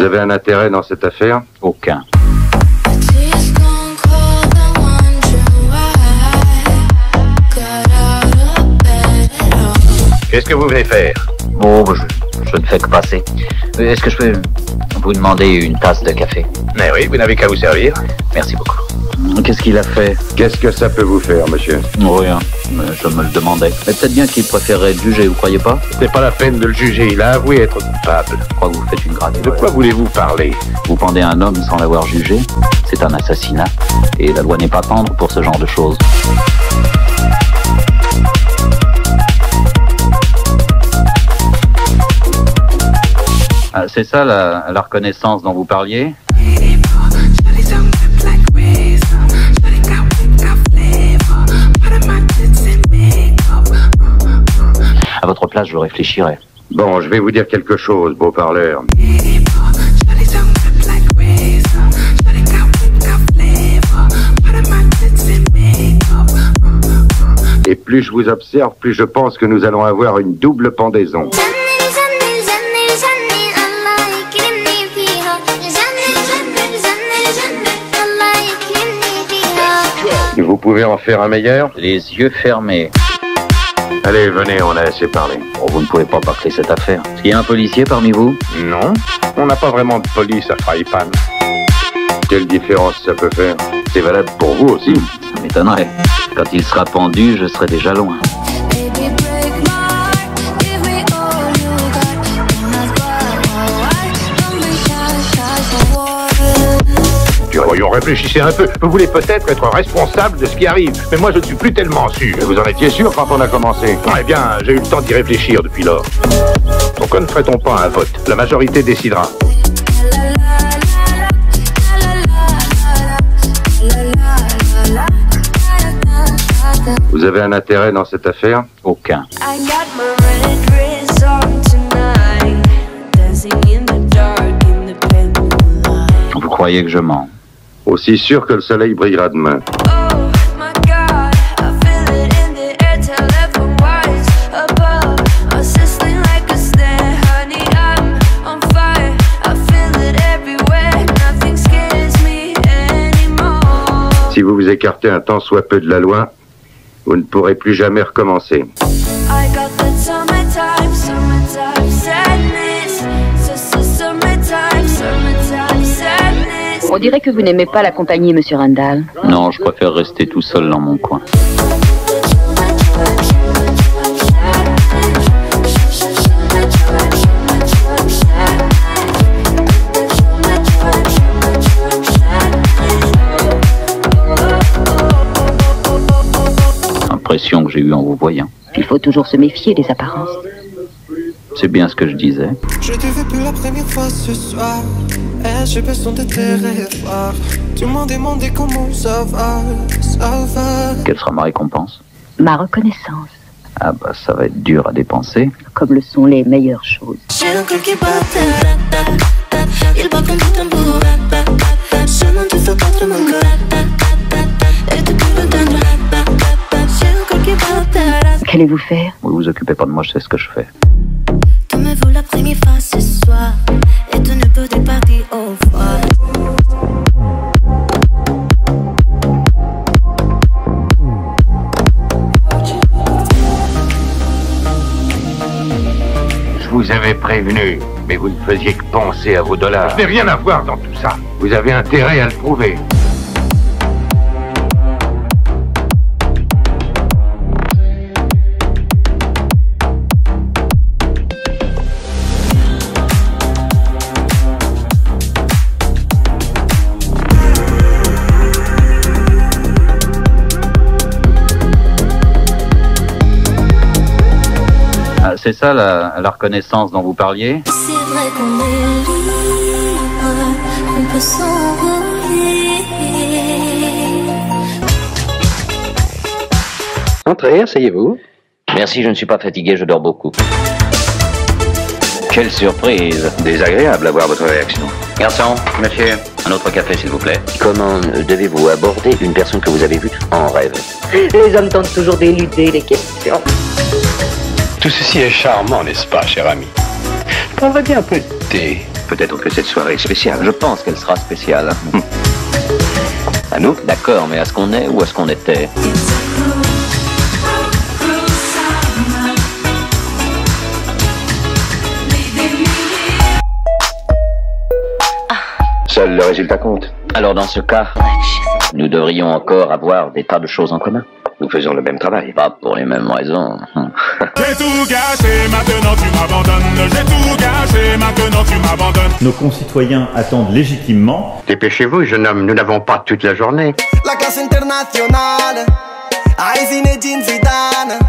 avez un intérêt dans cette affaire? Aucun. Qu'est-ce que vous venez faire? Oh, je ne fais que passer. Est-ce que je peux vous demander une tasse de café? Mais oui, vous n'avez qu'à vous servir. Merci beaucoup. Qu'est-ce qu'il a fait? Qu'est-ce que ça peut vous faire, monsieur? Rien, je me le demandais. Mais peut-être bien qu'il préférerait le juger, vous croyez pas? C'est pas la peine de le juger, il a avoué être coupable. Je crois que vous faites une grave De erreur. quoi voulez-vous parler? Vous pendez un homme sans l'avoir jugé, c'est un assassinat. Et la loi n'est pas tendre pour ce genre de choses. Ah, c'est ça la reconnaissance dont vous parliez? À votre place, je réfléchirais. Bon, je vais vous dire quelque chose, beau parleur. Et plus je vous observe, plus je pense que nous allons avoir une double pendaison. Vous pouvez en faire un meilleur? Les yeux fermés. Allez, venez, on a assez parlé. Oh, vous ne pouvez pas bâcler cette affaire. Est-ce qu'il y a un policier parmi vous? Non, on n'a pas vraiment de police à Fraipan. Quelle différence ça peut faire? C'est valable pour vous aussi. Ça m'étonnerait. Quand il sera pendu, je serai déjà loin. Voyons, réfléchissez un peu. Vous voulez peut-être être responsable de ce qui arrive, mais moi je ne suis plus tellement sûr. Vous en étiez sûr quand on a commencé? Eh bien, j'ai eu le temps d'y réfléchir depuis lors. Pourquoi ne ferait-on pas un vote? La majorité décidera. Vous avez un intérêt dans cette affaire? Aucun. Vous croyez que je mens? Aussi sûr que le soleil brillera demain. Si vous vous écartez un tant soit peu de la loi, vous ne pourrez plus jamais recommencer. On dirait que vous n'aimez pas la compagnie, monsieur Randall. Non, je préfère rester tout seul dans mon coin. L'impression que j'ai eue en vous voyant. Il faut toujours se méfier des apparences. C'est bien ce que je disais. Je te veux plus la première fois ce soir. J'ai besoin de te revoir. Tu m'as demandé comment ça va, ça va. Quelle sera ma récompense? Ma reconnaissance, Ah bah ça va être dur à dépenser. comme le sont les meilleures choses. J'ai un cœur qui batte, il bat comme du tambour. Seulement tu fais battre mon cœur, et tu peux l'entendre. J'ai un cœur qui batte. Qu'allez-vous faire? Vous vous occupez pas de moi, je sais ce que je fais. Tu me veux la première fois ce soir, et tu ne peux te partir au revoir. Je vous avais prévenu, mais vous ne faisiez que penser à vos dollars. Je n'ai rien à voir dans tout ça. Vous avez intérêt à le prouver. Ah, c'est ça la reconnaissance dont vous parliez? C'est vrai qu'on est libre, on peut s'envoler. Entrez, asseyez-vous. Merci, je ne suis pas fatigué, je dors beaucoup. Quelle surprise! Désagréable à voir votre réaction. Garçon, Monsieur, un autre café s'il vous plaît. Comment devez-vous aborder une personne que vous avez vue en rêve? Les hommes tentent toujours d'éluder les questions. Tout ceci est charmant, n'est-ce pas, cher ami? Je prendrais bien un peu de thé. peut-être que cette soirée est spéciale. Je pense qu'elle sera spéciale. À nous, d'accord, mais à ce qu'on est ou à ce qu'on était? Seul le résultat compte. Alors dans ce cas, nous devrions encore avoir des tas de choses en commun. Nous faisons le même travail. Pas pour les mêmes raisons. J'ai tout gâché, maintenant tu m'abandonnes. J'ai tout gâché, maintenant tu m'abandonnes. Nos concitoyens attendent légitimement. Dépêchez-vous, jeune homme, nous n'avons pas toute la journée. La classe internationale, I Zinedine Zidane.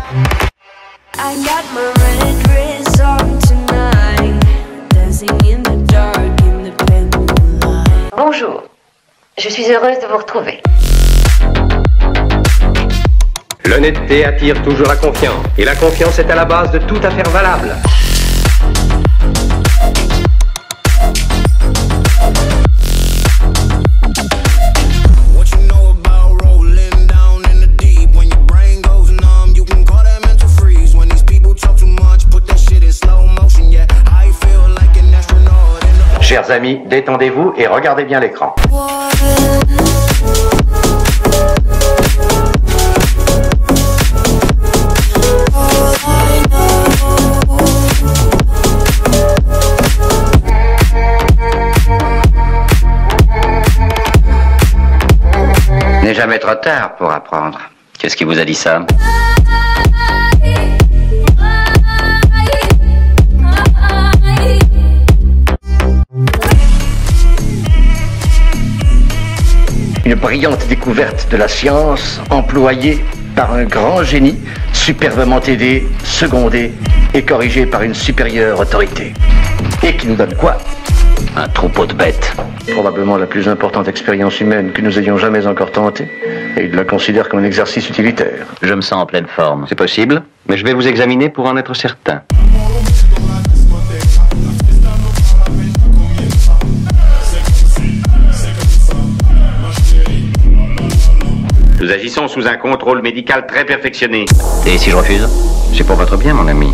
I got my red dress on tonight, dancing in the dark in the pale moonlight. Bonjour, je suis heureuse de vous retrouver. L'honnêteté attire toujours la confiance, et la confiance est à la base de toute affaire valable. Chers amis, détendez-vous et regardez bien l'écran. N'est jamais trop tard pour apprendre. Qu'est-ce qui vous a dit ça? Une brillante découverte de la science employée par un grand génie, superbement aidé, secondé et corrigé par une supérieure autorité. Et qui nous donne quoi? Un troupeau de bêtes. Probablement la plus importante expérience humaine que nous ayons jamais encore tentée, et il la considère comme un exercice utilitaire. Je me sens en pleine forme. C'est possible, mais je vais vous examiner pour en être certain. Nous agissons sous un contrôle médical très perfectionné. Et si je refuse? C'est pour votre bien, mon ami.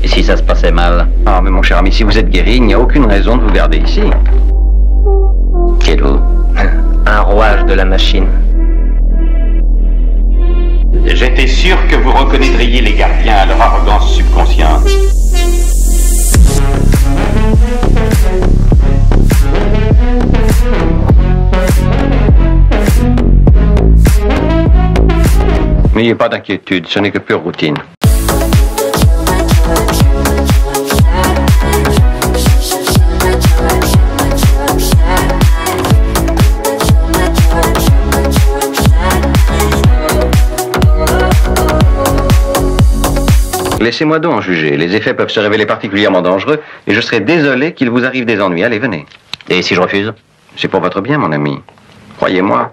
Et si ça se passait mal? Ah, mais mon cher ami, si vous êtes guéri, il n'y a aucune raison de vous garder ici. Qui êtes-vous? Un rouage de la machine. J'étais sûr que vous reconnaîtriez les gardiens à leur arrogance subconsciente. N'ayez pas d'inquiétude, ce n'est que pure routine. Laissez-moi donc en juger. Les effets peuvent se révéler particulièrement dangereux et je serais désolé qu'il vous arrive des ennuis. Allez, venez. Et si je refuse? C'est pour votre bien, mon ami. Croyez-moi.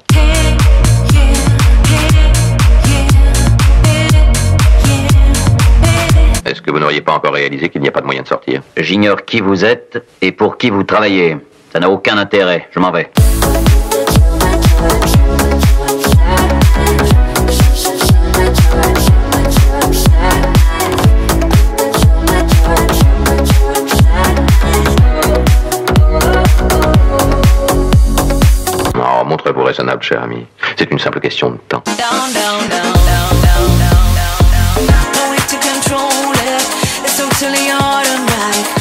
Est-ce que vous n'auriez pas encore réalisé qu'il n'y a pas de moyen de sortir? J'ignore qui vous êtes et pour qui vous travaillez. Ça n'a aucun intérêt. Je m'en vais. Oh, montrez-vous raisonnable, cher ami. C'est une simple question de temps.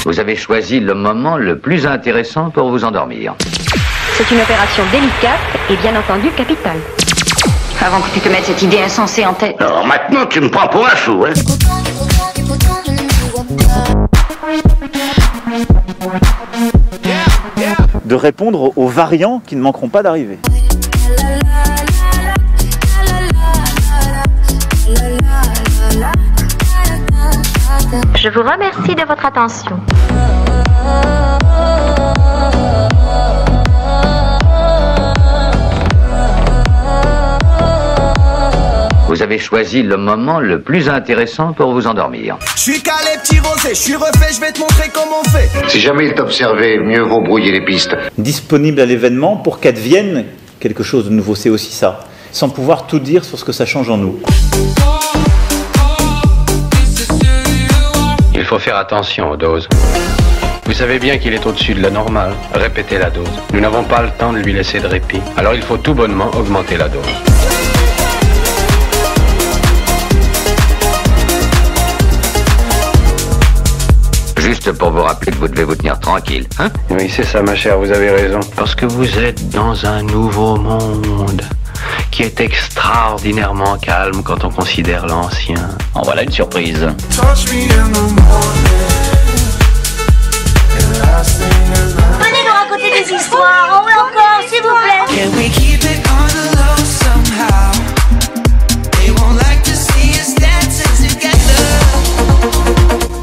Vous avez choisi le moment le plus intéressant pour vous endormir. C'est une opération délicate et bien entendu capitale. Avant que tu te mettes cette idée insensée en tête. Alors maintenant, tu me prends pour un fou, hein? De répondre aux variants qui ne manqueront pas d'arriver. Je vous remercie de votre attention. Vous avez choisi le moment le plus intéressant pour vous endormir. Je suis calé, petit rosé, je suis refait, je vais te montrer comment on fait. Si jamais il t'observait, mieux vaut brouiller les pistes. Disponible à l'événement pour qu'advienne quelque chose de nouveau, c'est aussi ça. Sans pouvoir tout dire sur ce que ça change en nous. Il faut faire attention aux doses. Vous savez bien qu'il est au-dessus de la normale. Répétez la dose. Nous n'avons pas le temps de lui laisser de répit. Alors il faut tout bonnement augmenter la dose. Juste pour vous rappeler que vous devez vous tenir tranquille, hein? Oui, c'est ça, ma chère, vous avez raison. Parce que vous êtes dans un nouveau monde qui est extraordinairement calme quand on considère l'ancien. En voilà une surprise. Venez nous raconter des histoires, oui encore, s'il vous plaît.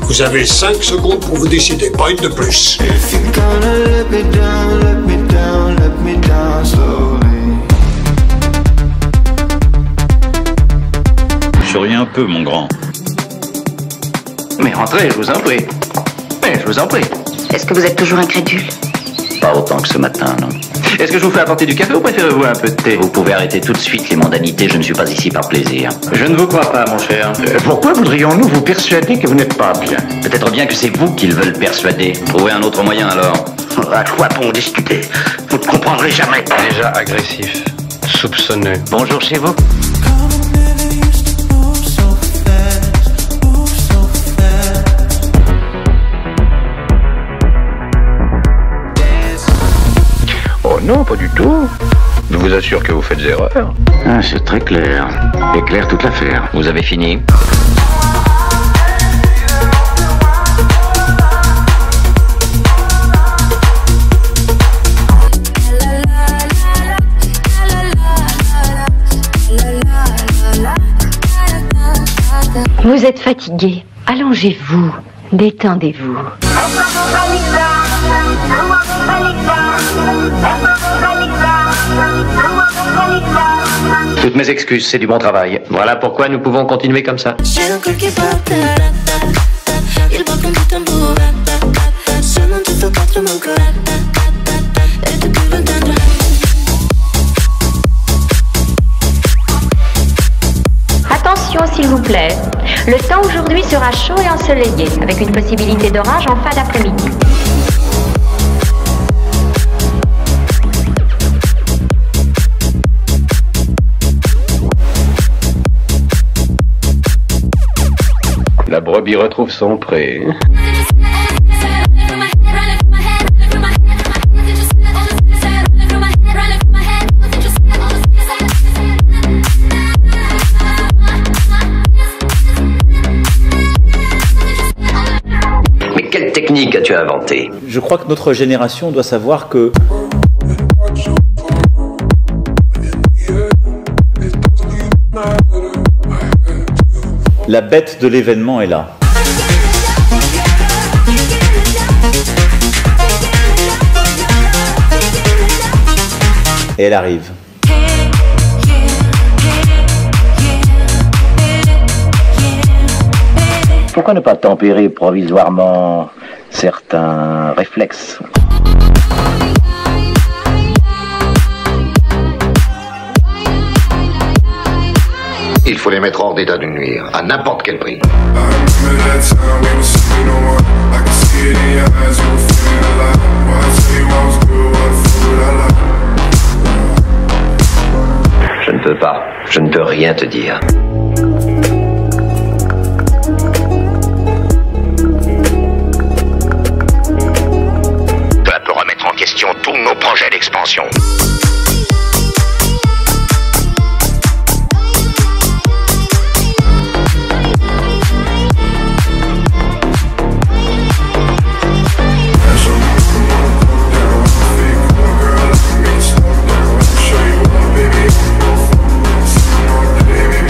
Vous avez 5 secondes pour vous décider, pas une de plus. Souriez un peu, mon grand. Mais rentrez, je vous en prie. Mais je vous en prie. Est-ce que vous êtes toujours incrédule? Pas autant que ce matin, non. Est-ce que je vous fais apporter du café ou préférez-vous un peu de thé? Vous pouvez arrêter tout de suite les mondanités, je ne suis pas ici par plaisir. Je ne vous crois pas, mon cher. Pourquoi voudrions-nous vous persuader que vous n'êtes pas bien? Peut-être bien que c'est vous qui le veulent persuader. Trouvez un autre moyen alors. À quoi bon discuter? Vous ne comprendrez jamais. Déjà agressif, soupçonneux. Bonjour chez vous. Oh non, pas du tout. Je vous assure que vous faites erreur. Ah, c'est très clair. Et clair toute l'affaire. Vous avez fini? Vous êtes fatigué. Allongez-vous. Détendez-vous. Toutes mes excuses, c'est du bon travail. Voilà pourquoi nous pouvons continuer comme ça. J'ai un cœur qui bat, il bat comme du tambour. Seulement tu fais battre mon cœur. Et tu peux l'entendre. Attention s'il vous plaît. Le temps aujourd'hui sera chaud et ensoleillé, avec une possibilité d'orage en fin d'après-midi. La brebis retrouve son pré. Mais quelle technique as-tu inventée? Je crois que notre génération doit savoir que la bête de l'événement est là. Et elle arrive. Pourquoi ne pas tempérer provisoirement certains réflexes? Il faut les mettre hors d'état de nuire, à n'importe quel prix. Je ne peux pas. Je ne peux rien te dire. Cela peut remettre en question tous nos projets d'expansion.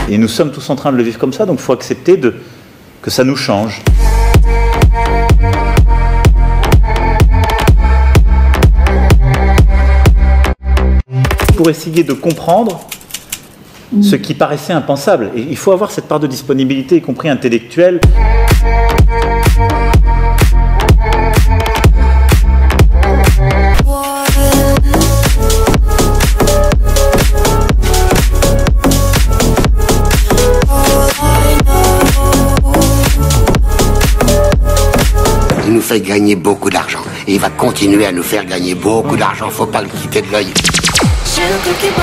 Et nous sommes tous en train de le vivre comme ça, donc il faut accepter que ça nous change. Pour essayer de comprendre ce qui paraissait impensable. Et il faut avoir cette part de disponibilité, y compris intellectuelle. Il nous fait gagner beaucoup d'argent. Et il va continuer à nous faire gagner beaucoup d'argent. Faut pas le quitter de l'œil. J'ai un cœur qui bat,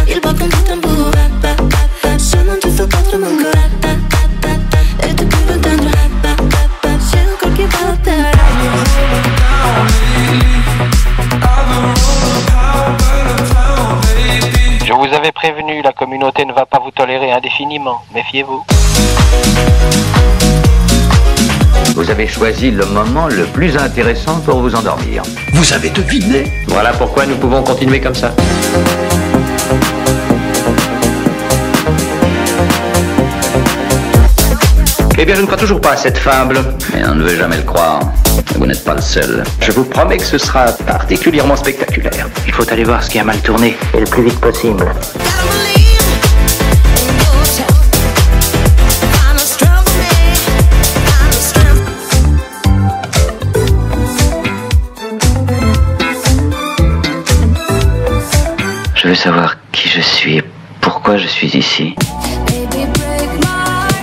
il bat comme du tambour. Seulement tu fais battre mon cœur. Et tu peux l'entendre. J'ai un cœur qui bat. Je vous avais prévenu, la communauté ne va pas vous tolérer indéfiniment. Méfiez-vous. Vous avez choisi le moment le plus intéressant pour vous endormir. Vous avez deviné. Voilà pourquoi nous pouvons continuer comme ça. Eh bien, je ne crois toujours pas à cette fable. Mais on ne veut jamais le croire. Vous n'êtes pas le seul. Je vous promets que ce sera particulièrement spectaculaire. Il faut aller voir ce qui a mal tourné, et le plus vite possible. Je veux savoir qui je suis et pourquoi je suis ici.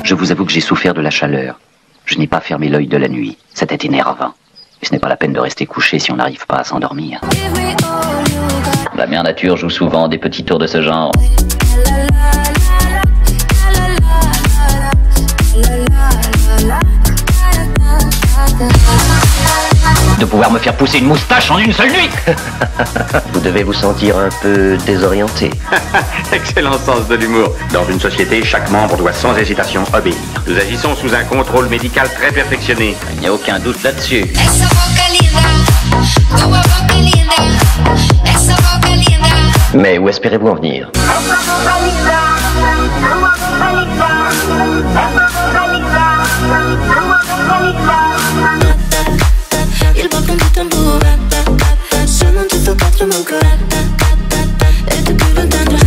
Je vous avoue que j'ai souffert de la chaleur. Je n'ai pas fermé l'œil de la nuit. C'était énervant. Et ce n'est pas la peine de rester couché si on n'arrive pas à s'endormir. La mère nature joue souvent des petits tours de ce genre. De pouvoir me faire pousser une moustache en une seule nuit. Vous devez vous sentir un peu désorienté. Excellent sens de l'humour. Dans une société, chaque membre doit sans hésitation obéir. Nous agissons sous un contrôle médical très perfectionné. Il n'y a aucun doute là-dessus. Mais où espérez-vous en venir? Il bat comme du tambour. Seulement tu fais battre mon cœur. Et tu peux l'entendre.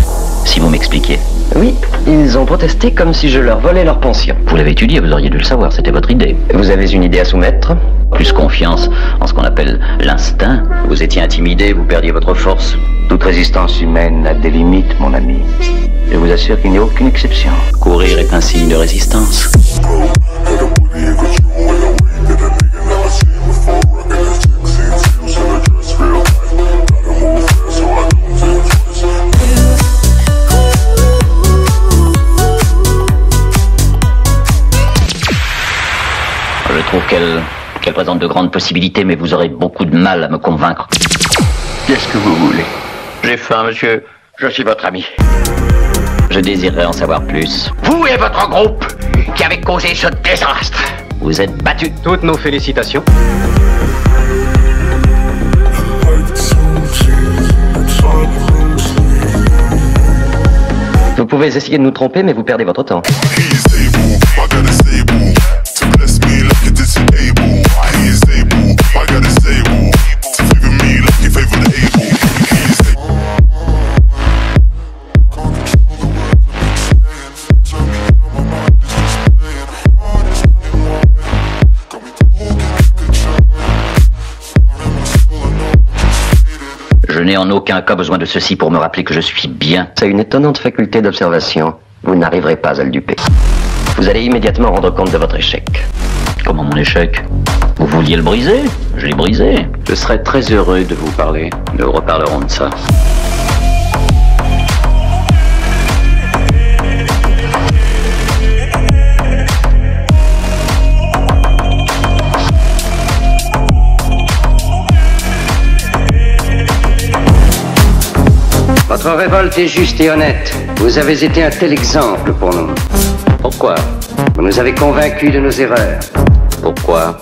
Si vous m'expliquiez. Oui, ils ont protesté comme si je leur volais leur pension. Vous l'avez étudié, vous auriez dû le savoir, c'était votre idée. Vous avez une idée à soumettre? Plus confiance en ce qu'on appelle l'instinct. Vous étiez intimidé, vous perdiez votre force. Toute résistance humaine a des limites, mon ami. Je vous assure qu'il n'y a aucune exception. Courir est un signe de résistance. Je trouve qu'elle présente de grandes possibilités, mais vous aurez beaucoup de mal à me convaincre. Qu'est-ce que vous voulez? J'ai faim, monsieur. Je suis votre ami. Je désirerais en savoir plus. Vous et votre groupe qui avez causé ce désastre. Vous êtes battus. Toutes nos félicitations. Vous pouvez essayer de nous tromper, mais vous perdez votre temps. Je n'ai en aucun cas besoin de ceci pour me rappeler que je suis bien. C'est une étonnante faculté d'observation. Vous n'arriverez pas à le duper. Vous allez immédiatement rendre compte de votre échec. Comment mon échec? Vous vouliez le briser? Je l'ai brisé. Je serais très heureux de vous parler. Nous reparlerons de ça. Votre révolte est juste et honnête. Vous avez été un tel exemple pour nous. Pourquoi? Vous nous avez convaincus de nos erreurs. Pourquoi?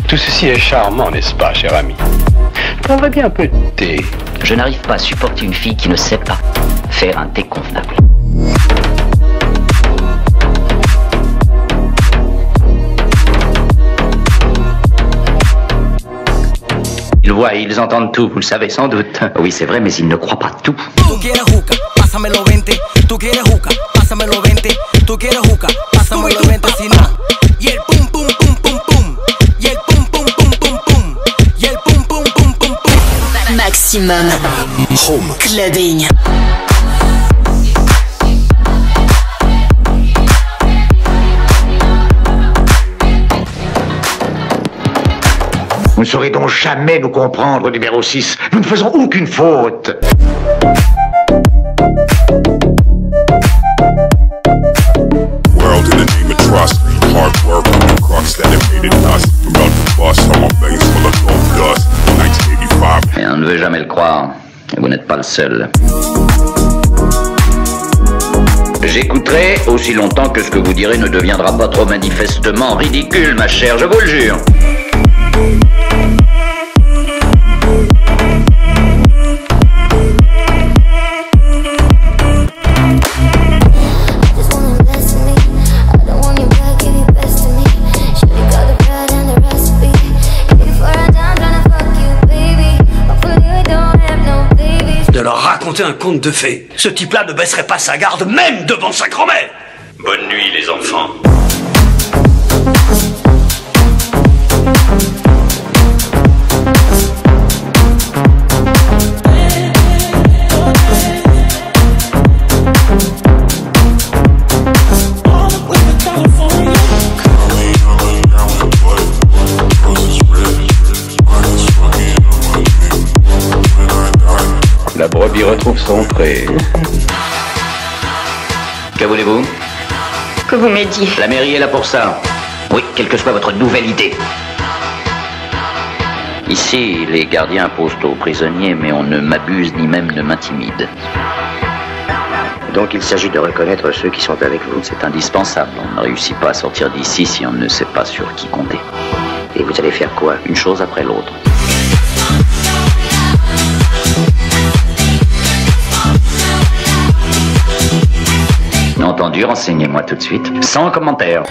Tout ceci est charmant, n'est-ce pas, cher ami? Prendrais bien un peu de thé. Je n'arrive pas à supporter une fille qui ne sait pas faire un thé convenable. Ils voient et ils entendent tout, vous le savez sans doute. Oui, c'est vrai, mais ils ne croient pas tout. Tu quieres juca, pásamelo 20. Tu quieres juca, pásamelo 20. Tu quieres juca, pásamelo 20. Si no, y el pum pum pum pum pum. Y el pum pum pum pum pum. Y el pum pum pum pum pum. Maximum Clubbing. Vous ne saurez donc jamais nous comprendre, numéro 6. Nous ne faisons aucune faute. World in the name of trust. Hard work on the crux that invaded us. About to bust on my face full of gold dust. 1985. Et on ne veut jamais le croire. Et vous n'êtes pas le seul. J'écouterai aussi longtemps que ce que vous direz ne deviendra pas trop manifestement ridicule, ma chère, je vous le jure. De leur raconter un conte de fées. Ce type-là ne baisserait pas sa garde, même devant sa grand-mère. Bonne nuit, les enfants. La brebis retrouve son pré. Que voulez-vous? Que vous m'aidiez. La mairie est là pour ça. Oui, quelle que soit votre nouvelle idée. Ici, les gardiens posent aux prisonniers, mais on ne m'abuse ni même ne m'intimide. Donc il s'agit de reconnaître ceux qui sont avec vous. C'est indispensable. On ne réussit pas à sortir d'ici si on ne sait pas sur qui compter. Et vous allez faire quoi? Une chose après l'autre. Entendu, renseignez-moi tout de suite, sans commentaire.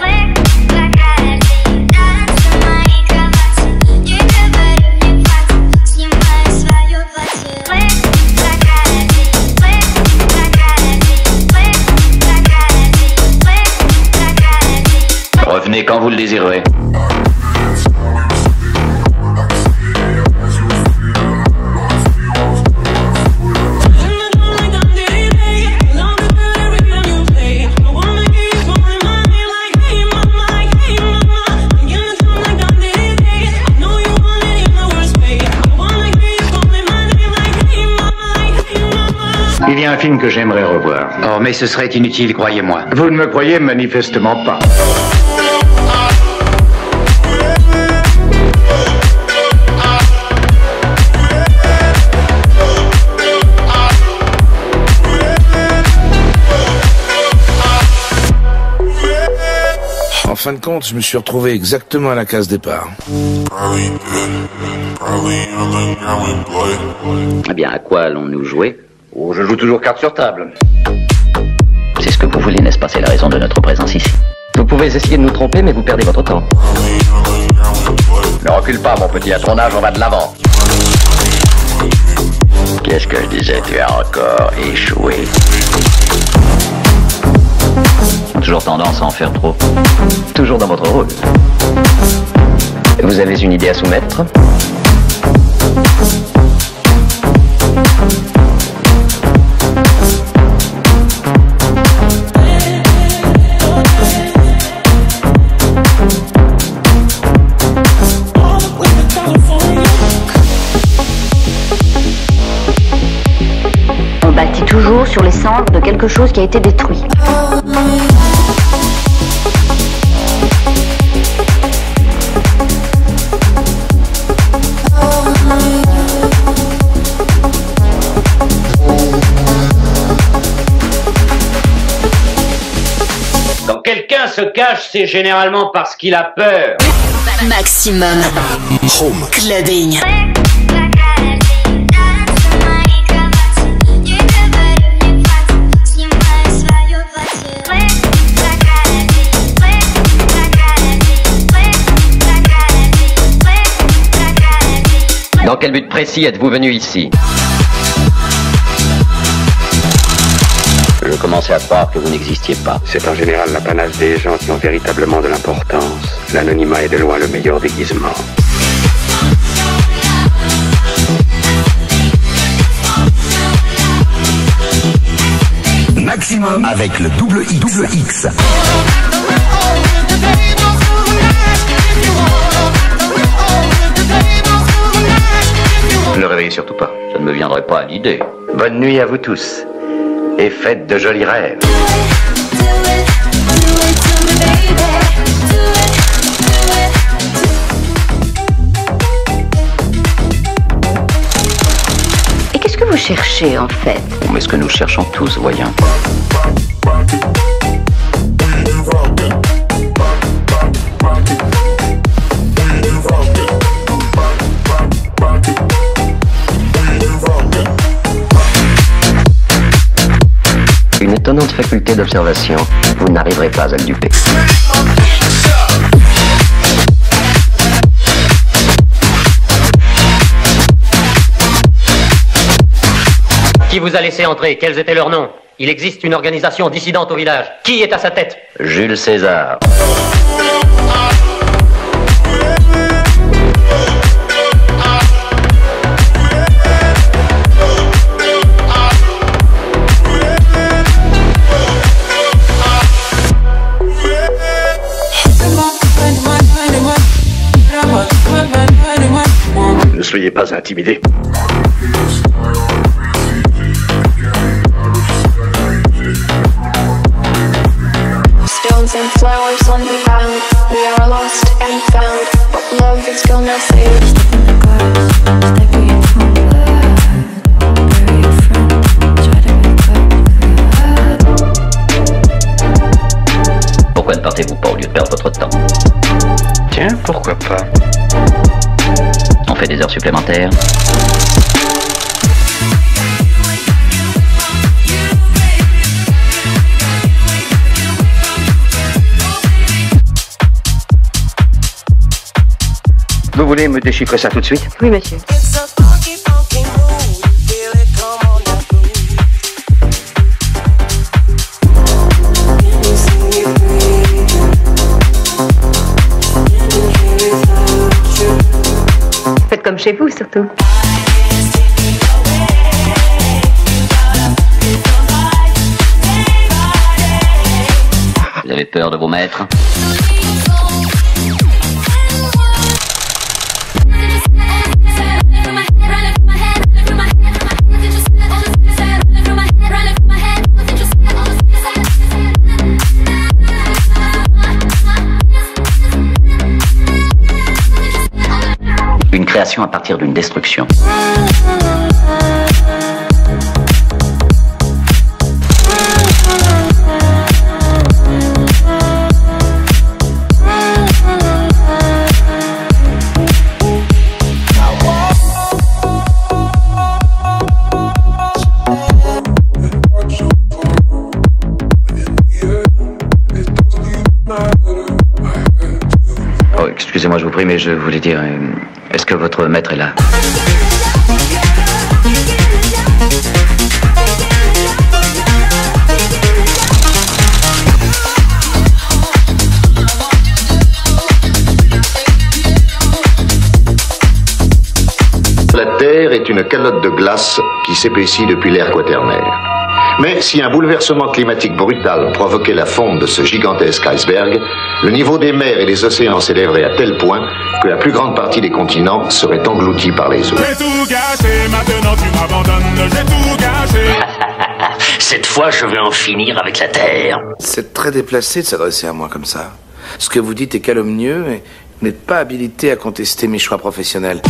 Revenez quand vous le désirerez. Il y a un film que j'aimerais revoir. Oh, mais ce serait inutile, croyez-moi. Vous ne me croyez manifestement pas. En fin de compte, je me suis retrouvé exactement à la case départ. Eh bien, à quoi allons-nous jouer? Oh, je joue toujours carte sur table. C'est ce que vous voulez, n'est-ce pas? C'est la raison de notre présence ici. Vous pouvez essayer de nous tromper, mais vous perdez votre temps. Ne recule pas, mon petit. À ton âge, on va de l'avant. Qu'est-ce que je disais? Tu as encore échoué. Toujours tendance à en faire trop. Toujours dans votre rôle. Vous avez une idée à soumettre? On bâtit toujours sur les cendres de quelque chose qui a été détruit. Quand quelqu'un se cache, c'est généralement parce qu'il a peur. Maximum Clubbing. Dans quel but précis êtes-vous venu ici? Je commençais à croire que vous n'existiez pas. C'est en général l'apanage des gens qui ont véritablement de l'importance. L'anonymat est de loin le meilleur déguisement. Maximum avec le double X. Ne le réveillez surtout pas. Ça ne me viendrait pas à l'idée. Bonne nuit à vous tous. Et faites de jolis rêves. Et qu'est-ce que vous cherchez en fait? Mais ce que nous cherchons tous, voyons. Une étonnante faculté d'observation. Vous n'arriverez pas à le duper. Qui vous a laissé entrer? Quels étaient leurs noms? Il existe une organisation dissidente au village. Qui est à sa tête? Jules César. Ne soyez pas intimidés. Stones and flowers on the ground. We are lost and found. But love is gonna save. Pourquoi ne partez-vous pas au lieu de perdre votre temps? Tiens, pourquoi pas? On fait des heures supplémentaires. Vous voulez me déchiffrer ça tout de suite? Oui, monsieur. Faites comme chez vous, surtout. Vous avez peur de vos maîtres? Une création à partir d'une destruction. Oh, excusez-moi, je vous prie, mais je voulais dire... Est-ce que votre maître est là? La Terre est une calotte de glace qui s'épaissit depuis l'ère quaternaire. Mais si un bouleversement climatique brutal provoquait la fonte de ce gigantesque iceberg, le niveau des mers et des océans s'élèverait à tel point que la plus grande partie des continents serait engloutie par les eaux. J'ai tout gâché, maintenant tu m'abandonnes, j'ai tout gâché. Cette fois, je vais en finir avec la Terre. C'est très déplacé de s'adresser à moi comme ça. Ce que vous dites est calomnieux et vous n'êtes pas habilité à contester mes choix professionnels.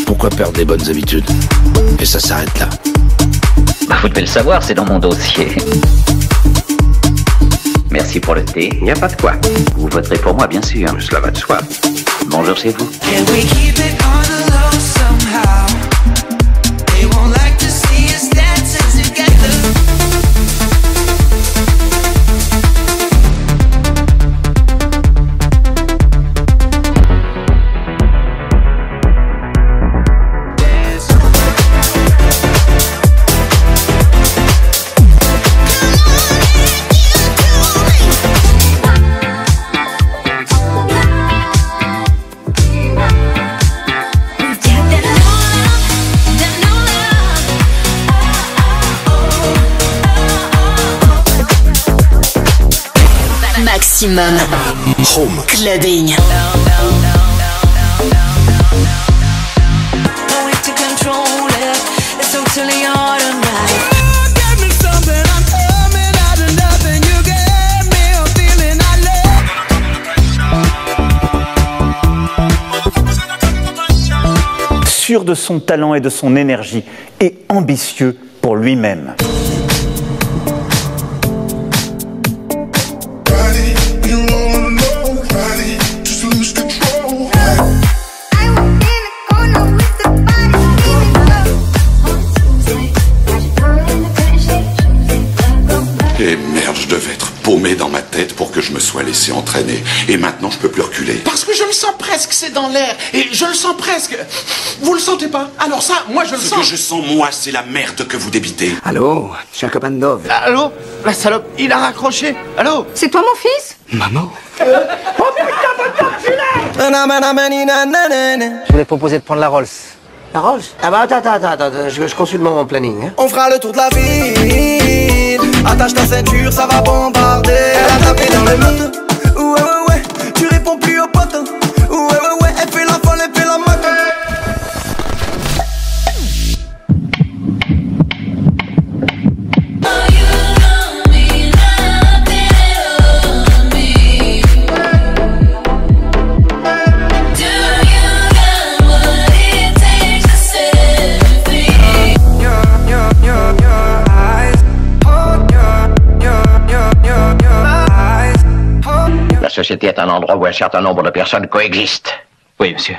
Pourquoi perdre des bonnes habitudes? Et ça s'arrête là. Bah, vous devez le savoir, c'est dans mon dossier. Merci pour le thé. Il n'y a pas de quoi. Vous voterez pour moi, bien sûr. Cela va de soi. Bonjour chez vous. They won't like to see us dancing together. Maximum Home Clubbing. Sûr de son talent et de son énergie, et ambitieux pour lui-même. Et merde, je devais être paumé dans ma tête pour que je me sois laissé entraîner. Et maintenant, je peux plus reculer. Parce que je le sens presque, c'est dans l'air. Et je le sens presque. Vous le sentez pas? Alors ça, moi je le sens. Ce que je sens, moi, c'est la merde que vous débitez. Allô? Je suis un copain de Dove. Allô? La salope, il a raccroché. Allô? C'est toi mon fils? Maman? Oh putain, votre enculé! Je voulais te proposer de prendre la Rolls. La Rolls? Ah bah attends, je consulte mon planning. Hein. On fera le tour de la ville. Attache ta ceinture, ça va bombarder. Elle a tapé dans le lot. Ouais, tu réponds plus aux potes. Ouais, elle fait la folle, elle fait la moque. La société est un endroit où un certain nombre de personnes coexistent. Oui, monsieur.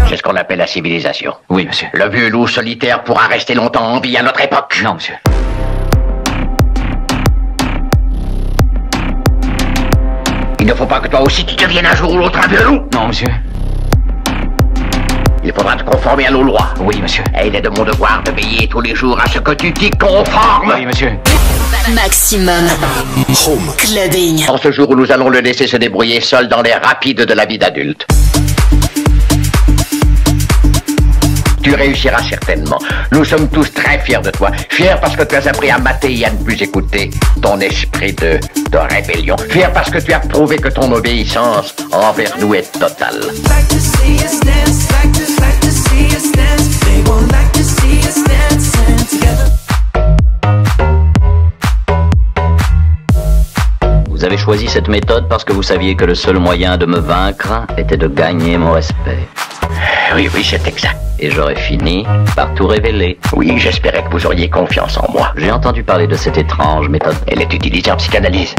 C'est ce qu'on appelle la civilisation. Oui, monsieur. Le vieux loup solitaire pourra rester longtemps en vie à notre époque. Non, monsieur. Il ne faut pas que toi aussi tu deviennes un jour ou l'autre un vieux loup. Non, monsieur. Il faudra te conformer à nos lois. Oui, monsieur. Et il est de mon devoir de veiller tous les jours à ce que tu t'y conformes. Oui, monsieur. Maximum Home Clubbing. En ce jour où nous allons le laisser se débrouiller seul dans les rapides de la vie d'adulte. Tu réussiras certainement. Nous sommes tous très fiers de toi. Fiers parce que tu as appris à mater et à ne plus écouter ton esprit de rébellion. Fiers parce que tu as prouvé que ton obéissance envers nous est totale. Vous avez choisi cette méthode parce que vous saviez que le seul moyen de me vaincre était de gagner mon respect. Oui, c'est exact. Et j'aurais fini par tout révéler. Oui, j'espérais que vous auriez confiance en moi. J'ai entendu parler de cette étrange méthode. Elle est utilisée en psychanalyse.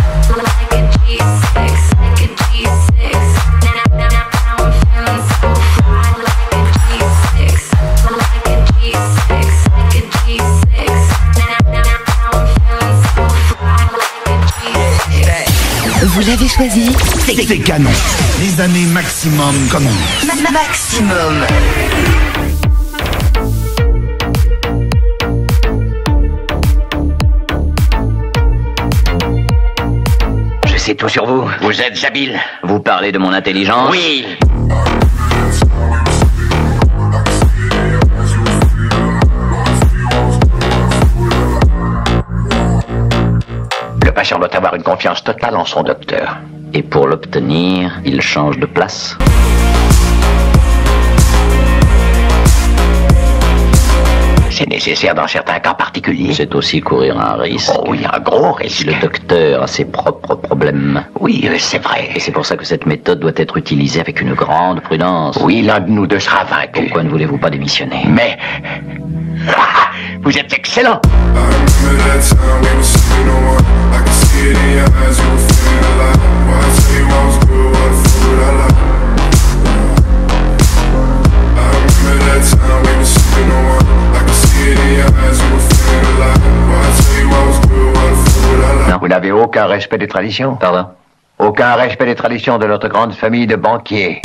Vous l'avez choisi? C'est canon. Les années maximum comme on. Maximum. Je sais tout sur vous. Vous êtes habile. Vous parlez de mon intelligence? Oui. Le patient doit avoir une confiance totale en son docteur. Et pour l'obtenir, il change de place. C'est nécessaire dans certains cas particuliers. C'est aussi courir un risque. Oh oui, un gros risque. Si le docteur a ses propres problèmes. Oui, c'est vrai. Et c'est pour ça que cette méthode doit être utilisée avec une grande prudence. Oui, l'un de nous deux sera vaincu. Pourquoi ne voulez-vous pas démissionner? Mais... vous êtes excellent. Non. Vous n'avez aucun respect des traditions? Pardon? Aucun respect des traditions de notre grande famille de banquiers.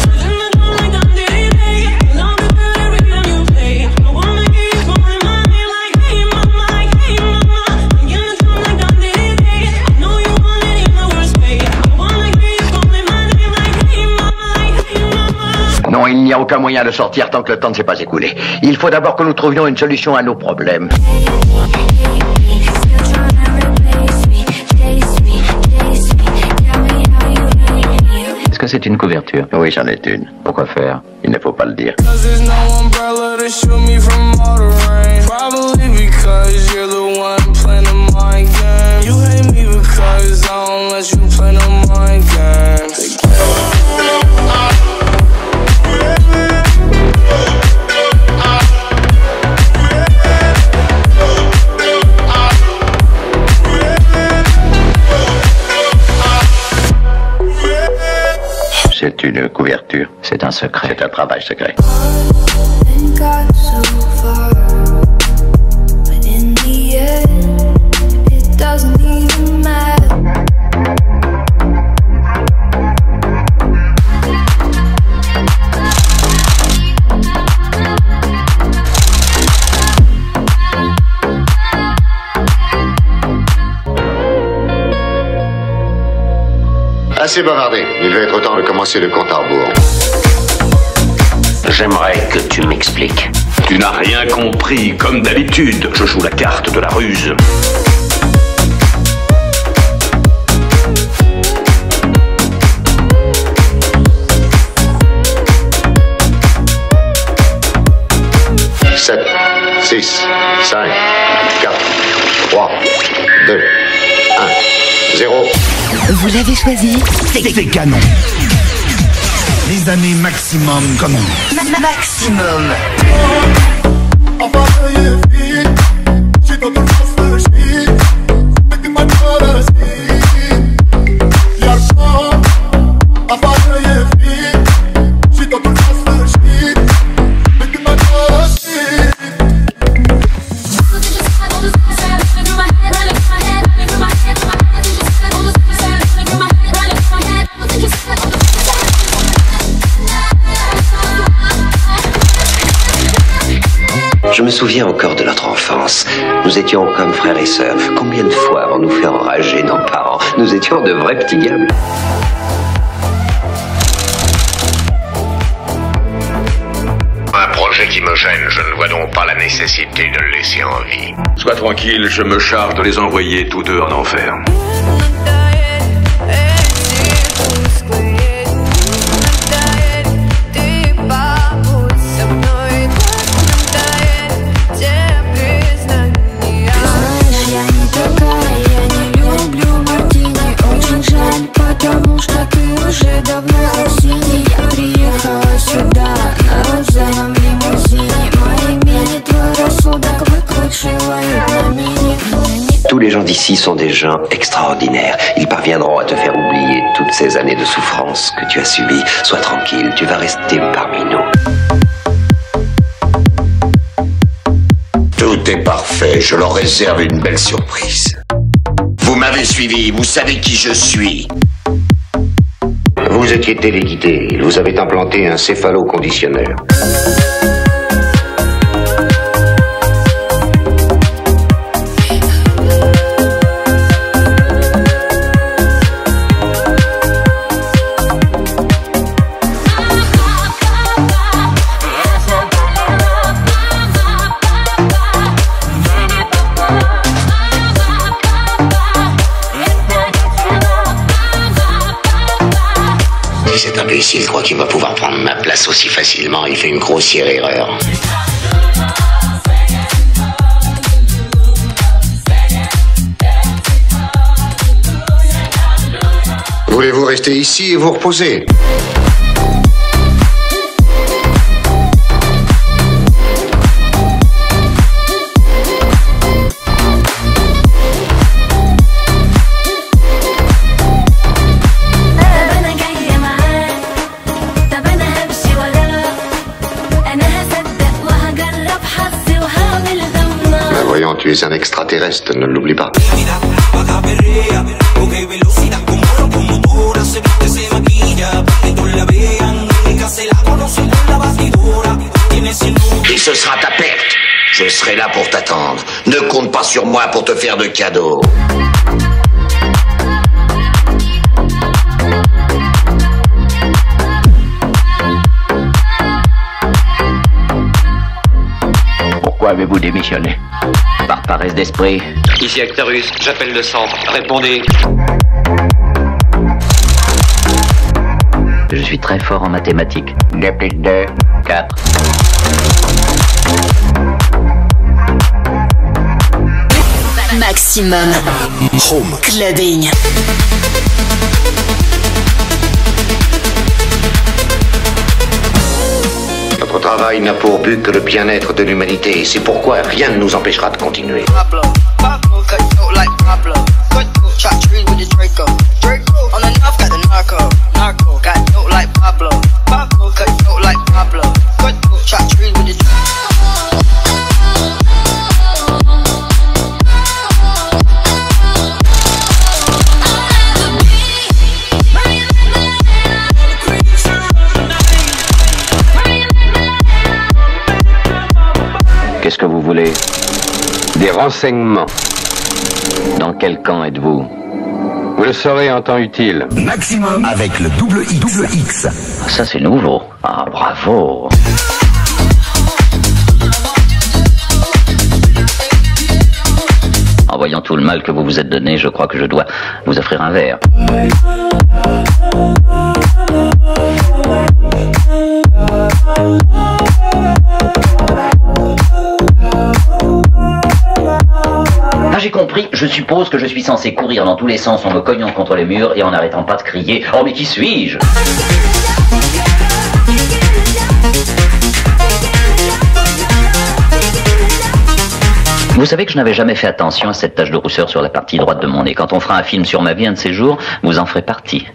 Non, il n'y n'y a aucun moyen de sortir tant que le temps ne s'est pas écoulé. Il faut d'abord que nous trouvions une solution à nos problèmes. Est-ce que c'est une couverture? Oui, j'en ai une. Pourquoi faire? Il ne faut pas le dire. C'est une couverture. C'est un secret. C'est un travail secret. Assez bavardé. Il va être temps de commencer le compte à rebours. J'aimerais que tu m'expliques. Tu n'as rien compris, comme d'habitude. Je joue la carte de la ruse. Sept, 6, 5, 4, 3, 2, 1, 0. Vous l'avez choisi. C'est canon. Les années maximum comme on. Maximum. Je me souviens encore de notre enfance. Nous étions comme frères et sœurs. Combien de fois avons-nous fait enrager nos parents? Nous étions de vrais petits diables. Un projet qui me gêne, je ne vois donc pas la nécessité de le laisser en vie. Sois tranquille, je me charge de les envoyer tous deux en enfer. Tous les gens d'ici sont des gens extraordinaires. Ils parviendront à te faire oublier toutes ces années de souffrance que tu as subies. Sois tranquille, tu vas rester parmi nous. Tout est parfait, je leur réserve une belle surprise. Vous m'avez suivi, vous savez qui je suis. Vous étiez téléguidé, il vous avait implanté un céphaloconditionneur. Cet imbécile croit qu'il va pouvoir prendre ma place aussi facilement, il fait une grossière erreur. Voulez-vous rester ici et vous reposer ? Voyons, tu es un extraterrestre, ne l'oublie pas. Et ce sera ta perte. Je serai là pour t'attendre. Ne compte pas sur moi pour te faire de cadeaux. vous démissionnez. Par paresse d'esprit. Ici Actarus, j'appelle le centre. Répondez. Je suis très fort en mathématiques. 2 plus 2, 4. Maximum Home Clubbing. Notre travail n'a pour but que le bien-être de l'humanité. C'est pourquoi rien ne nous empêchera de continuer. Qu'est-ce que vous voulez? Des renseignements. Dans quel camp êtes-vous? Vous le saurez en temps utile. Maximum avec le double X. Ça c'est nouveau. Ah bravo. En voyant tout le mal que vous vous êtes donné, je crois que je dois vous offrir un verre. Ah, j'ai compris, je suppose que je suis censé courir dans tous les sens en me cognant contre les murs et en n'arrêtant pas de crier « Oh mais qui suis-je » Vous savez que je n'avais jamais fait attention à cette tache de rousseur sur la partie droite de mon nez. Quand on fera un film sur ma vie un de ces jours, vous en ferez partie.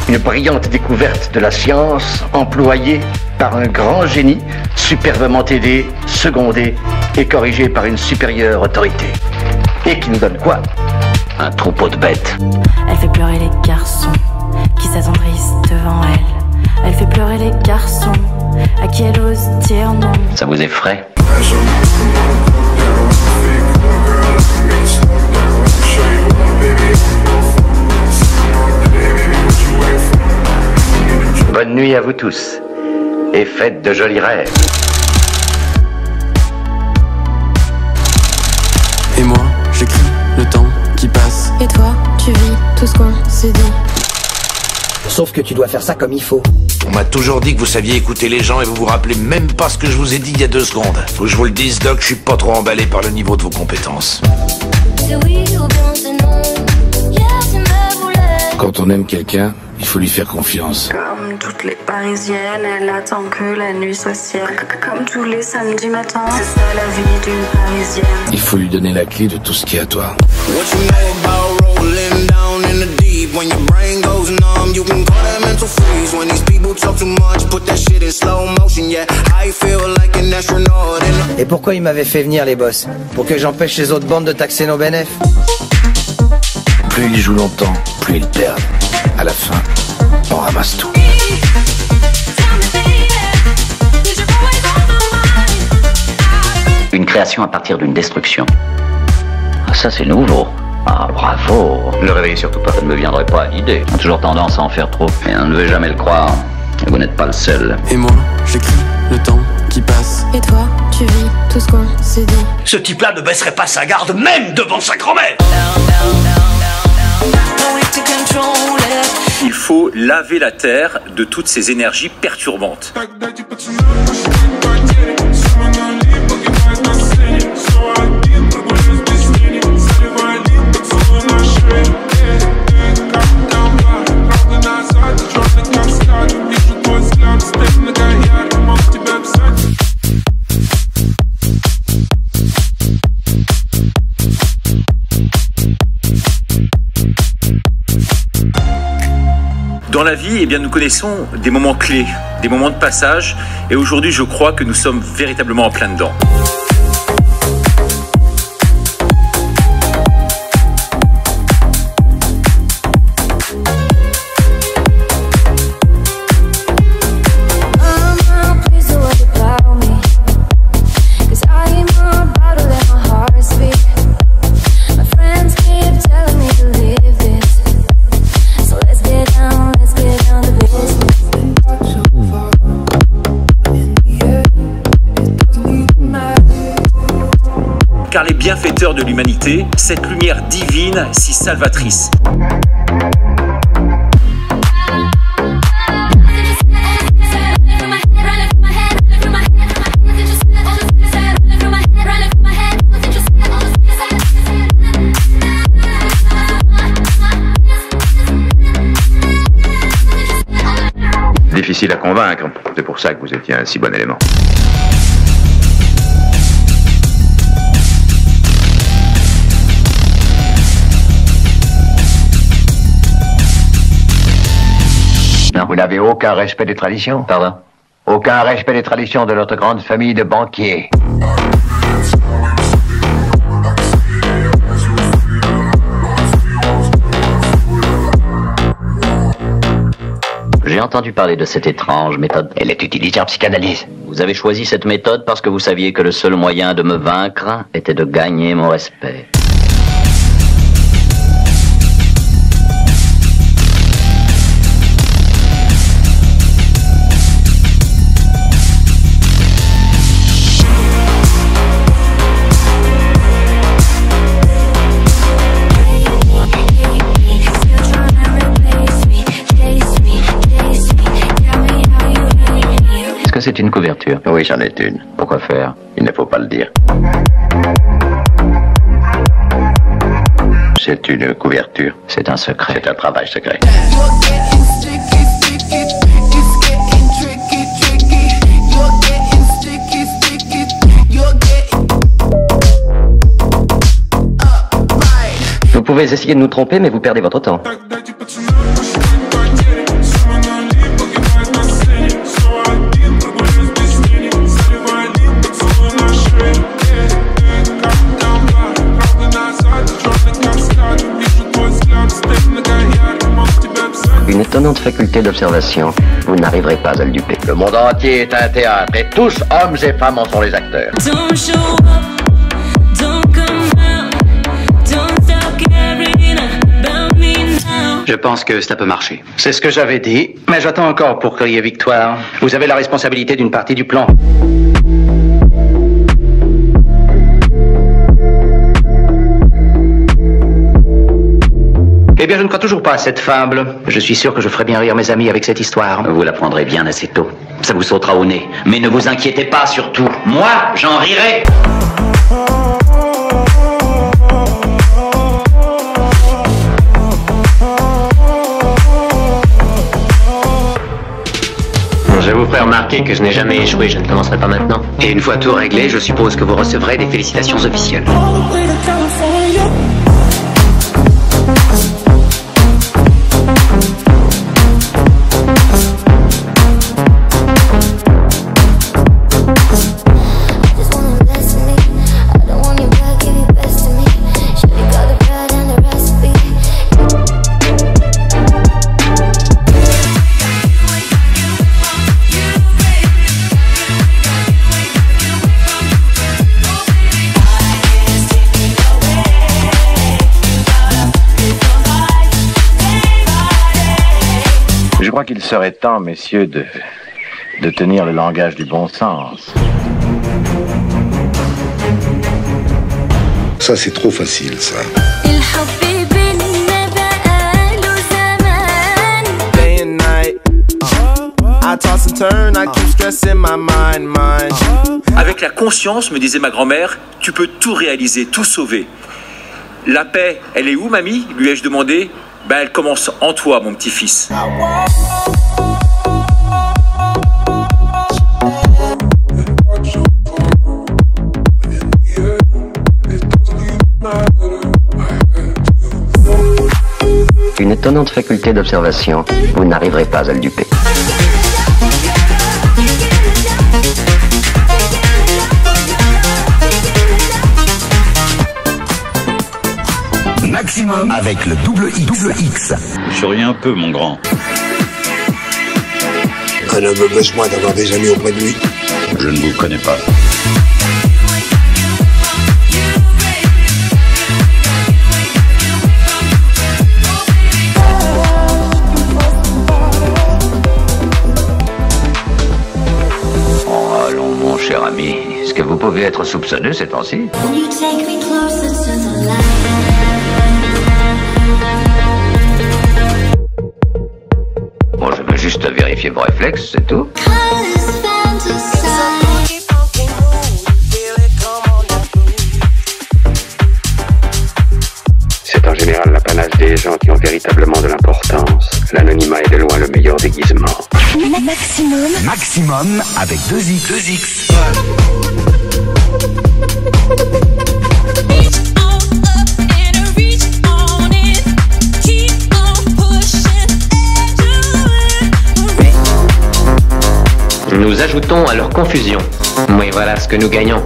Une brillante découverte de la science employée par un grand génie, superbement aidé, secondé et corrigé par une supérieure autorité. Et qui nous donne quoi? Un troupeau de bêtes. Elle fait pleurer les garçons qui s'attendrissent devant elle. Elle fait pleurer les garçons à qui elle ose dire non. Ça vous effraie? Bonne nuit à vous tous et faites de jolis rêves. Et moi, j'écris le temps qui passe. Et toi, tu vis tout ce qu'on s'est dit. Sauf que tu dois faire ça comme il faut. On m'a toujours dit que vous saviez écouter les gens et vous vous rappelez même pas ce que je vous ai dit il y a 2 secondes. Faut que je vous le dise, Doc, je suis pas trop emballé par le niveau de vos compétences. Quand on aime quelqu'un, il faut lui faire confiance. Comme toutes les Parisiennes, elle attend que la nuit soit ciel. Comme tous les samedis matins, c'est ça la vie d'une Parisienne. Il faut lui donner la clé de tout ce qui est à toi. Et pourquoi il m'avait fait venir les boss? Pour que j'empêche les autres bandes de taxer nos bénéfices? Plus ils jouent longtemps, plus ils perdent. À la fin, on ramasse tout. Une création à partir d'une destruction. Ça c'est nouveau. Ah bravo. Ne le réveillez surtout pas. Ça ne me viendrait pas à l'idée. On a toujours tendance à en faire trop. Et on ne veut jamais le croire. Et vous n'êtes pas le seul. Et moi, j'écris le temps qui passe. Et toi, tu vis tout ce qu'on s'est dit. Ce type-là ne baisserait pas sa garde même devant sa grand-mère. Il faut laver la terre de toutes ces énergies perturbantes. Dans la vie, eh bien, nous connaissons des moments clés, des moments de passage, et aujourd'hui, je crois que nous sommes véritablement en plein dedans. bienfaiteur de l'humanité, cette lumière divine si salvatrice. Difficile à convaincre, c'est pour ça que vous étiez un si bon élément. Non, vous n'avez aucun respect des traditions. Pardon? Aucun respect des traditions de notre grande famille de banquiers. J'ai entendu parler de cette étrange méthode. Elle est utilisée en psychanalyse. Vous avez choisi cette méthode parce que vous saviez que le seul moyen de me vaincre était de gagner mon respect. Est-ce que c'est une couverture? Oui, j'en ai une. Pourquoi faire? Il ne faut pas le dire. C'est une couverture. C'est un secret. C'est un travail secret. Vous pouvez essayer de nous tromper, mais vous perdez votre temps. Une étonnante faculté d'observation. Vous n'arriverez pas à le duper. Le monde entier est un théâtre et tous, hommes et femmes, en sont les acteurs. Je pense que ça peut marcher. C'est ce que j'avais dit, mais j'attends encore pour crier victoire. Vous avez la responsabilité d'une partie du plan. Eh bien, je ne crois toujours pas à cette fable. Je suis sûr que je ferai bien rire mes amis avec cette histoire. Vous la prendrez bien assez tôt. Ça vous sautera au nez. Mais ne vous inquiétez pas surtout. Moi, j'en rirai. Je vous ferai remarquer que je n'ai jamais échoué, je ne commencerai pas maintenant. Et une fois tout réglé, je suppose que vous recevrez des félicitations officielles. Je crois qu'il serait temps, messieurs, de tenir le langage du bon sens. Ça, c'est trop facile, ça. Day and night, I toss and turn, I keep stressing my mind. Avec la conscience, me disait ma grand-mère, tu peux tout réaliser, tout sauver. La paix, elle est où, mamie? Lui ai-je demandé. Ben, elle commence en toi, mon petit-fils. Une étonnante faculté d'observation. Vous n'arriverez pas à le duper. Maximum avec le double X. Souriez un peu, mon grand. Un homme a besoin d'avoir des amis auprès de lui. Je ne vous connais pas. Oh, allons, mon cher ami. Est-ce que vous pouvez pouvez être soupçonneux ces temps-ci. Bon, je veux juste vérifier vos réflexes, c'est tout. C'est en général l'apanage des gens qui ont véritablement de l'importance. L'anonymat est de loin le meilleur déguisement. Maximum. Maximum avec 2X. 2X. Nous ajoutons à leur confusion. Oui, voilà ce que nous gagnons.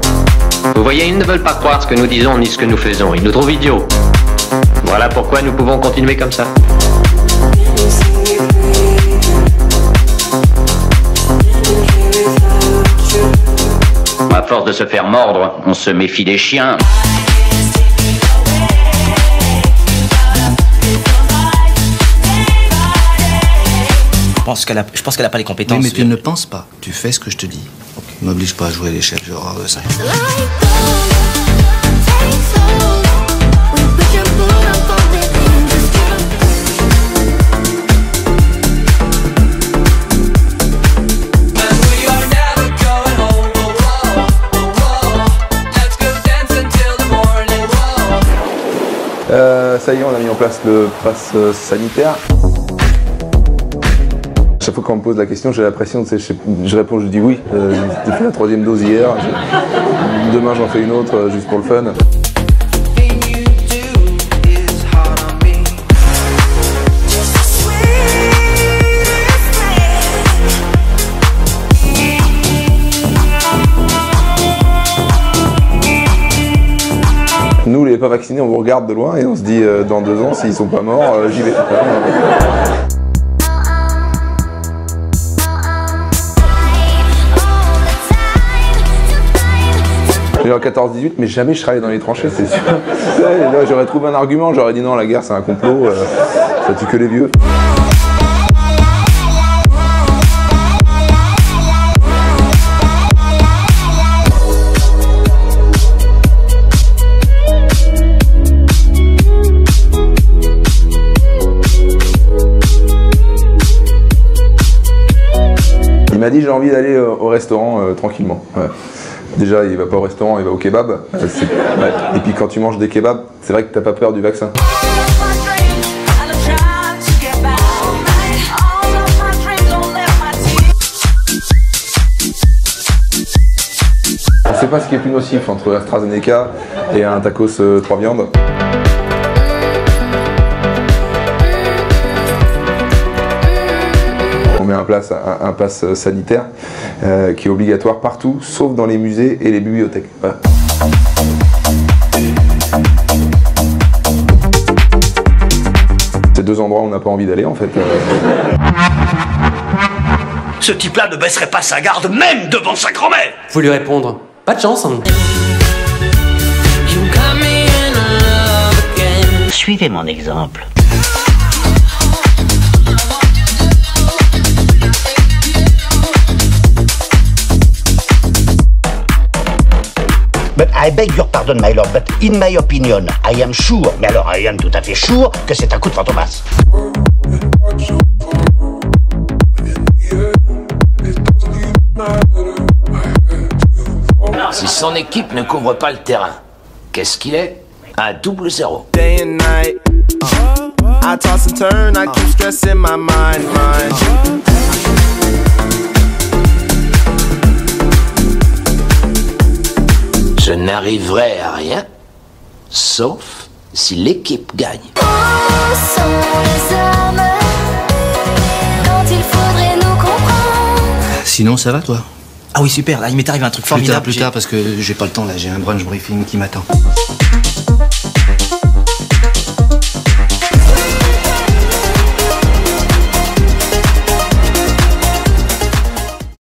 Vous voyez, ils ne veulent pas croire ce que nous disons ni ce que nous faisons. Ils nous trouvent idiots. Voilà pourquoi nous pouvons continuer comme ça. À force de se faire mordre, on se méfie des chiens. Je pense qu'elle a pas les compétences. Oui, mais tu ne penses pas. Tu fais ce que je te dis. Okay. Ne m'oblige pas à jouer les chefs, j'ai horreur de ça. Ça y est, on a mis en place le pass sanitaire. Chaque fois qu'on me pose la question, j'ai l'impression, je réponds, je dis oui. J'ai fait la 3e dose hier. Demain, j'en fais une autre juste pour le fun. Nous, les pas vaccinés, on vous regarde de loin et on se dit dans 2 ans, s'ils sont pas morts, j'y vais. J'ai en 14-18, mais jamais je serais allé dans les tranchées, c'est sûr. Là, j'aurais trouvé un argument, j'aurais dit non, la guerre c'est un complot, ça tue que les vieux. Il m'a dit j'ai envie d'aller au restaurant tranquillement. Ouais. Déjà il va pas au restaurant, il va au kebab. Ouais. Et puis quand tu manges des kebabs, c'est vrai que t'as pas peur du vaccin. On sait pas ce qui est plus nocif entre AstraZeneca et un tacos 3 viandes. On met en place un pass sanitaire qui est obligatoire partout, sauf dans les musées et les bibliothèques. Voilà. C'est 2 endroits où on n'a pas envie d'aller en fait. Ce type-là ne baisserait pas sa garde même devant sa grand-mère. Faut lui répondre. Pas de chance. Hein. Suivez mon exemple. But I beg your pardon, my lord, but in my opinion, I am sure, mais alors I am tout à fait sure, que c'est un coup de fantomas. Si son équipe ne couvre pas le terrain, qu'est-ce qu'il est? Un 0-0. Day and night, I toss and turn, I keep stressing my mind. Je n'arriverai à rien, sauf si l'équipe gagne. Où sont les armes quand il faudrait nous comprendre? Sinon, ça va, toi? Ah oui, super, là, il m'est arrivé un truc formidable. Plus tard, parce que j'ai pas le temps, là, j'ai un brunch briefing qui m'attend.